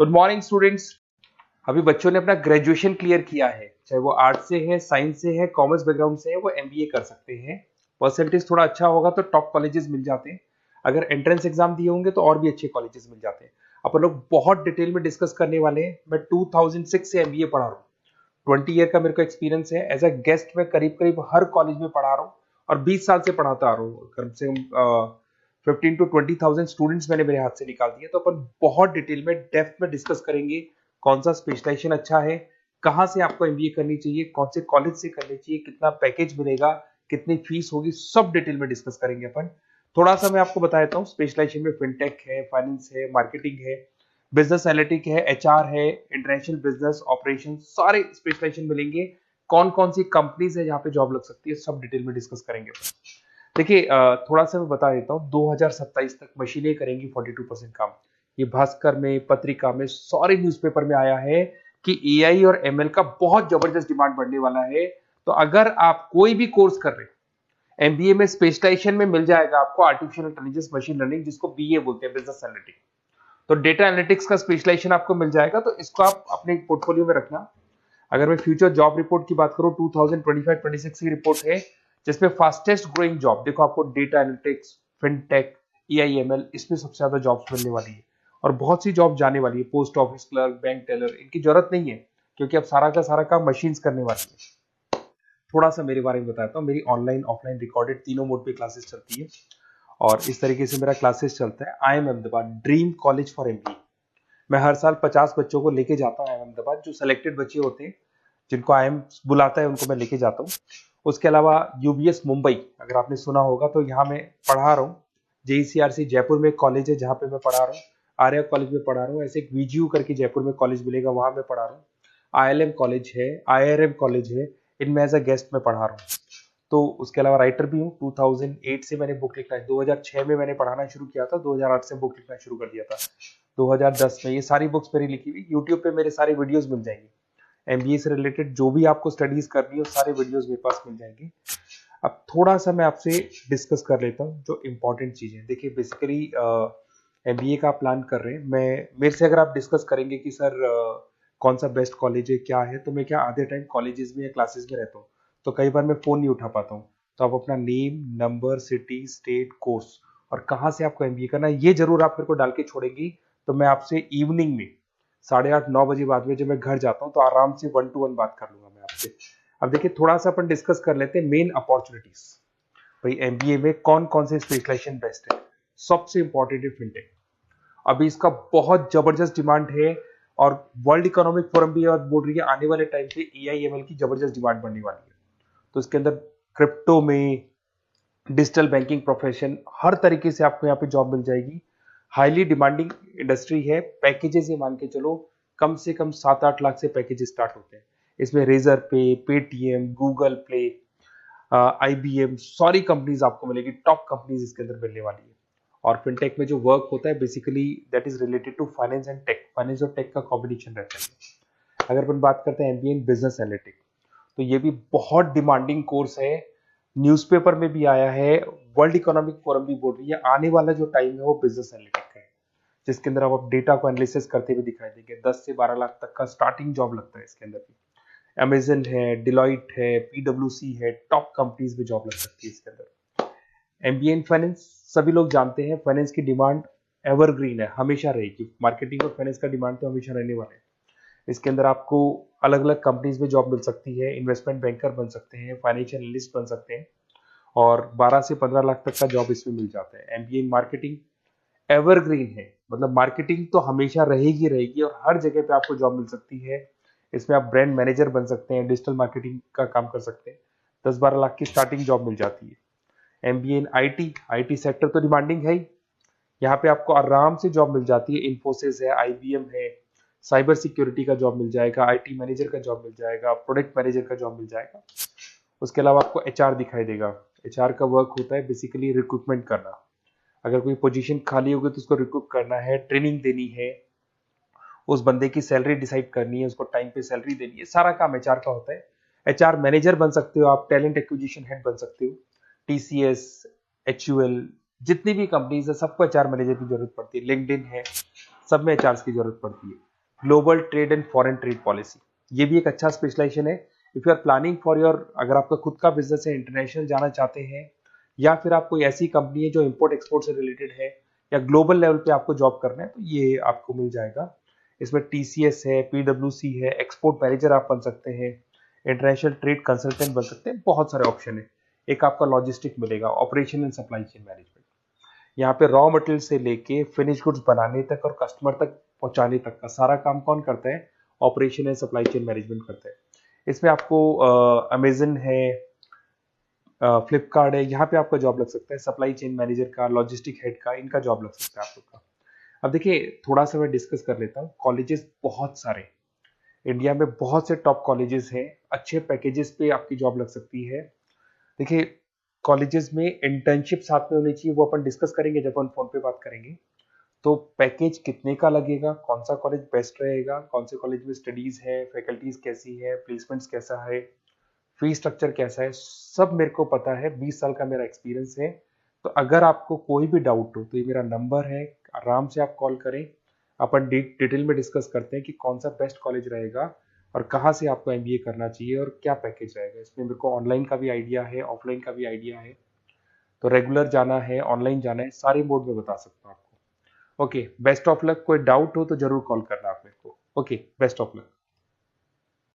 Good morning students. अभी बच्चों ने अपना ग्रेजुएशन क्लियर किया है, चाहे वो आर्ट्स से है, साइंस से है, कॉमर्स बैकग्राउंड से है, वो एमबीए कर सकते हैं। परसेंटेज थोड़ा अच्छा होगा तो टॉप कॉलेजेस मिल जाते हैं। अगर एंट्रेंस एग्जाम दिए होंगे तो और भी अच्छे कॉलेजेस मिल जाते हैं। अपन लोग बहुत डिटेल में डिस्कस करने वाले हैं। मैं 2006 से एमबीए पढ़ा रहा हूँ। 20 ईयर का मेरे को एक्सपीरियंस है। एज अ गेस्ट मैं करीब करीब हर कॉलेज में पढ़ा रहा हूँ और 20 साल से पढ़ाता आ रहा हूँ। कम से कम 15 to 20,000 स्टूडेंट्स मैंने मेरे हाथ से निकाल दिए। तो अपन बहुत डिटेल में डेप्थ में डिस्कस करेंगे कौन सा स्पेशलाइजेशन अच्छा है, कहाँ से आपको एमबीए करनी चाहिए, कौन से कॉलेज से करनी चाहिए, कितना पैकेज मिलेगा, कितनी फीस होगी, सब डिटेल में डिस्कस करेंगे अपन। थोड़ा सा मैं आपको बता देता हूँ। स्पेशलाइजेशन में फिनटेक है, फाइनेंस है, मार्केटिंग है, बिजनेस एनालिटिक है, एचआर है, इंटरनेशनल बिजनेस ऑपरेशन, सारे स्पेशलाइजेशन मिलेंगे। कौन कौन सी कंपनीज है जहाँ पे जॉब लग सकती है, सब डिटेल में डिस्कस करेंगे। देखिए थोड़ा सा मैं बता देता हूँ। 2027 तक मशीनें करेंगी 42% काम। ये भास्कर में, पत्रिका में, सारे न्यूज़पेपर में आया है कि एआई और एमएल का बहुत जबरदस्त डिमांड बढ़ने वाला है। तो अगर आप कोई भी कोर्स कर रहे हैं, एमबीए में स्पेशलाइजेशन में मिल जाएगा आपको आर्टिफिशियल इंटेलिजेंस, मशीन लर्निंग, जिसको बीए बोलते हैं, बिजनेस एनालिटिक्स। तो डेटा एनालिटिक्स का स्पेशलाइजेशन आपको मिल जाएगा, तो इसको आप अपने पोर्टफोलियो में रखना। अगर मैं फ्यूचर जॉब रिपोर्ट की बात करूं, 2025-26 की रिपोर्ट है, जिसमें फास्टेस्ट ग्रोइंग जॉब देखो आपको डेटा एनालिटिक्स, फिनटेक, एआईएमएल, इसमें सबसे ज्यादा जॉब्स मिलने वाली है। और बहुत सी जॉब जाने वाली है। Post office clerk, bank teller, इनकी जरूरत नहीं है क्योंकि अब सारा का सारा काम मशीन्स करने वाली है। थोड़ा सा मेरे बारे में बताता हूँ। मेरी ऑनलाइन ऑफलाइन रिकॉर्डेड तीनों मोड पे क्लासेस चलती है और इस तरीके से मेरा क्लासेस चलता है। I am Ahmedabad dream college for MBA. मैं हर साल 50 बच्चों को लेके जाता हूँ अहमदाबाद। जो सिलेक्टेड बच्चे होते हैं, जिनको आईएम बुलाता है, उनको मैं लेके जाता हूँ। उसके अलावा यूबीएस मुंबई, अगर आपने सुना होगा, तो यहाँ मैं पढ़ा रहा हूँ। जेईसीआरसी जयपुर में एक कॉलेज है जहाँ पे मैं पढ़ा रहा हूँ। आर्या कॉलेज में पढ़ा रहा हूँ। ऐसे एक वीजीयू करके जयपुर में कॉलेज मिलेगा, वहां मैं पढ़ा रहा हूँ। आईएलएम कॉलेज है, आईआरएम कॉलेज है, इनमें एज अ गेस्ट में पढ़ा रहा हूँ। तो उसके अलावा राइटर भी हूँ। 2008 से मैंने बुक लिखना है। 2006 में मैंने पढ़ाना शुरू किया था, 2008 से बुक लिखना शुरू कर दिया था। 2010 में ये सारी बुक्स मेरी लिखी हुई यूट्यूब पे मेरे सारे वीडियोस मिल जाएंगे। एमबीए से रिलेटेड जो भी आपको स्टडीज करनी हो, सारे वीडियोस मेरे पास मिल जाएंगे। अब थोड़ा सा मैं आपसे डिस्कस कर लेता हूँ जो इम्पोर्टेंट चीजें। देखिए बेसिकली एमबीए का प्लान कर रहे हैं, मैं मेरे से अगर आप डिस्कस करेंगे कि सर कौन सा बेस्ट कॉलेज है, क्या है, तो मैं क्या आधे टाइम कॉलेजेस में या क्लासेस में रहता हूँ, तो कई बार मैं फोन नहीं उठा पाता हूँ। तो आप अपना name, number, city, state, course और कहाँ से आपको एमबीए करना है, ये जरूर आप मेरे को डाल के छोड़ेंगी। तो मैं आपसे इवनिंग में 8:30-9 बजे बाद में जब मैं घर जाता हूँ, तो आराम से 1 to 1 बात कर लूंगा मैं आपसे। अब देखिए थोड़ा सा अपन डिस्कस कर लेते हैं मेन अपॉर्चुनिटीज। भाई एमबीए में कौन कौन से स्पेशलाइजेशन बेस्ट है। सबसे इंपॉर्टेंट है फिनटेक। अभी इसका बहुत जबरदस्त डिमांड है और वर्ल्ड इकोनॉमिक फोरम भी बोल रही है आने वाले टाइम पे एआईएमएल की जबरदस्त डिमांड बढ़ने वाली है। तो इसके अंदर क्रिप्टो में, डिजिटल बैंकिंग प्रोफेशन, हर तरीके से आपको यहाँ पे जॉब मिल जाएगी। हाईली डिमांडिंग इंडस्ट्री है। पैकेजेस ये मान के चलो कम से कम 7-8 लाख से पैकेजेस स्टार्ट होते हैं। इसमें रेजर पे, पेटीएम, गूगल प्ले, आईबीएम, सारी कंपनीज आपको मिलेगी। टॉप कंपनीज इसके अंदर मिलने वाली है। और फिनटेक में जो वर्क होता है basically that is related to finance and tech. Finance और टेक का कॉम्बिनेशन रहता है। अगर अपन बात करते हैं एमबीए इन बिजनेस एनालिटिक्स, तो ये भी बहुत डिमांडिंग कोर्स है। न्यूज़पेपर में भी आया है, वर्ल्ड इकोनॉमिक फोरम भी बोल रही है आने वाला जो टाइम है वो बिजनेस एनालिटिक्स का है, जिसके अंदर आप डेटा को एनालिसिस करते हुए दिखाई देंगे। 10 से 12 लाख तक का स्टार्टिंग जॉब लगता है इसके अंदर भी। अमेजन है, डिलॉइट है, पीडब्ल्यूसी है, टॉप कंपनीज में जॉब लग सकती है इसके अंदर। एमबीए इन फाइनेंस, सभी लोग जानते हैं फाइनेंस की डिमांड एवरग्रीन है, हमेशा रहेगी। मार्केटिंग और फाइनेंस का डिमांड तो हमेशा रहने वाला है। इसके अंदर आपको अलग अलग कंपनीज में जॉब मिल सकती है। इन्वेस्टमेंट बैंकर बन सकते हैं, फाइनेंशियल एनालिस्ट बन सकते हैं और 12 से 15 लाख तक का जॉब इसमें मिल जाता है। एमबीए इन मार्केटिंग एवरग्रीन है, मतलब मार्केटिंग तो हमेशा रहेगी रहेगी और हर जगह पे आपको जॉब मिल सकती है। इसमें आप ब्रांड मैनेजर बन सकते हैं, डिजिटल मार्केटिंग का काम कर सकते हैं। 10-12 लाख की स्टार्टिंग जॉब मिल जाती है। MBA in IT, IT sector तो डिमांडिंग है ही। यहाँ पे आपको आराम से जॉब मिल जाती है। इन्फोसिस है, आईबीएम है, साइबर सिक्योरिटी का जॉब मिल जाएगा, आईटी मैनेजर का जॉब मिल जाएगा, प्रोडक्ट मैनेजर का जॉब मिल जाएगा। उसके अलावा आपको एचआर दिखाई देगा। एचआर का वर्क होता है बेसिकली रिक्रूटमेंट करना। अगर कोई पोजीशन खाली होगी तो उसको रिक्रूट करना है, ट्रेनिंग देनी है, उस बंदे की सैलरी डिसाइड करनी है, उसको टाइम पे सैलरी देनी है, सारा काम एचआर का होता है। एचआर मैनेजर बन सकते हो आप, टैलेंट एक्विजिशन हेड बन सकते हो। टीसीएस, एचयूएल, जितनी भी कंपनीज है सबको एचआर मैनेजर की जरूरत पड़ती है। लिंक्डइन है, सब में एचआर की जरूरत पड़ती है। Global trade and foreign trade policy, ये भी एक अच्छा स्पेशलाइजेशन है। If you are planning for your, अगर आपका खुद का बिजनेस है, इंटरनेशनल जाना चाहते हैं, या फिर आप कोई ऐसी कंपनी है जो इंपोर्ट एक्सपोर्ट से रिलेटेड है, या ग्लोबल लेवल पे आपको जॉब करना है, तो ये आपको मिल जाएगा। इसमें टीसीएस है, पीडब्ल्यूसी है, एक्सपोर्ट मैनेजर आप बन सकते हैं, इंटरनेशनल ट्रेड कंसल्टेंट बन सकते हैं, बहुत सारे ऑप्शन है। एक आपका लॉजिस्टिक मिलेगा, operation and supply chain management, यहाँ पे रॉ मटेरियल से लेके फिनिश गुड्स बनाने तक और कस्टमर तक पहुंचाने तक का सारा काम कौन करता है? Operation and supply chain management करता है। इसमें आपको अमेजन है, फ्लिपकार्ट है, यहाँ पे आपका जॉब लग सकता है, सप्लाई चेन मैनेजर का, लॉजिस्टिक हेड का, इनका जॉब लग सकता है आप लोग का। अब देखिए, थोड़ा सा मैं डिस्कस कर लेता हूँ। कॉलेजेस बहुत सारे इंडिया में, बहुत से टॉप कॉलेजेस हैं, अच्छे पैकेजेस पे आपकी जॉब लग सकती है। देखिए, कॉलेजेस में इंटर्नशिप साथ में होनी चाहिए, वो अपन डिस्कस करेंगे जब अपन फोन पे बात करेंगे। तो पैकेज कितने का लगेगा, कौन सा कॉलेज बेस्ट रहेगा, कौन से कॉलेज में स्टडीज है, फैकल्टीज कैसी है, प्लेसमेंट्स कैसा है, फी स्ट्रक्चर कैसा है, सब मेरे को पता है, 20 साल का मेरा एक्सपीरियंस है। तो अगर आपको कोई भी डाउट हो तो ये मेरा नंबर है, आराम से आप कॉल करें, अपन डिटेल में डिस्कस करते हैं कि कौन सा बेस्ट कॉलेज रहेगा और कहाँ से आपको एमबीए करना चाहिए और क्या पैकेज रहेगा। इसमें मेरे को ऑनलाइन का भी आइडिया है, ऑफलाइन का भी आइडिया है, तो रेगुलर जाना है, ऑनलाइन जाना है, सारे मोड में बता सकता हूँ आपको। Okay, best of luck. कोई डाउट हो तो जरूर कॉल करना आप मेरे को। Okay, best of luck.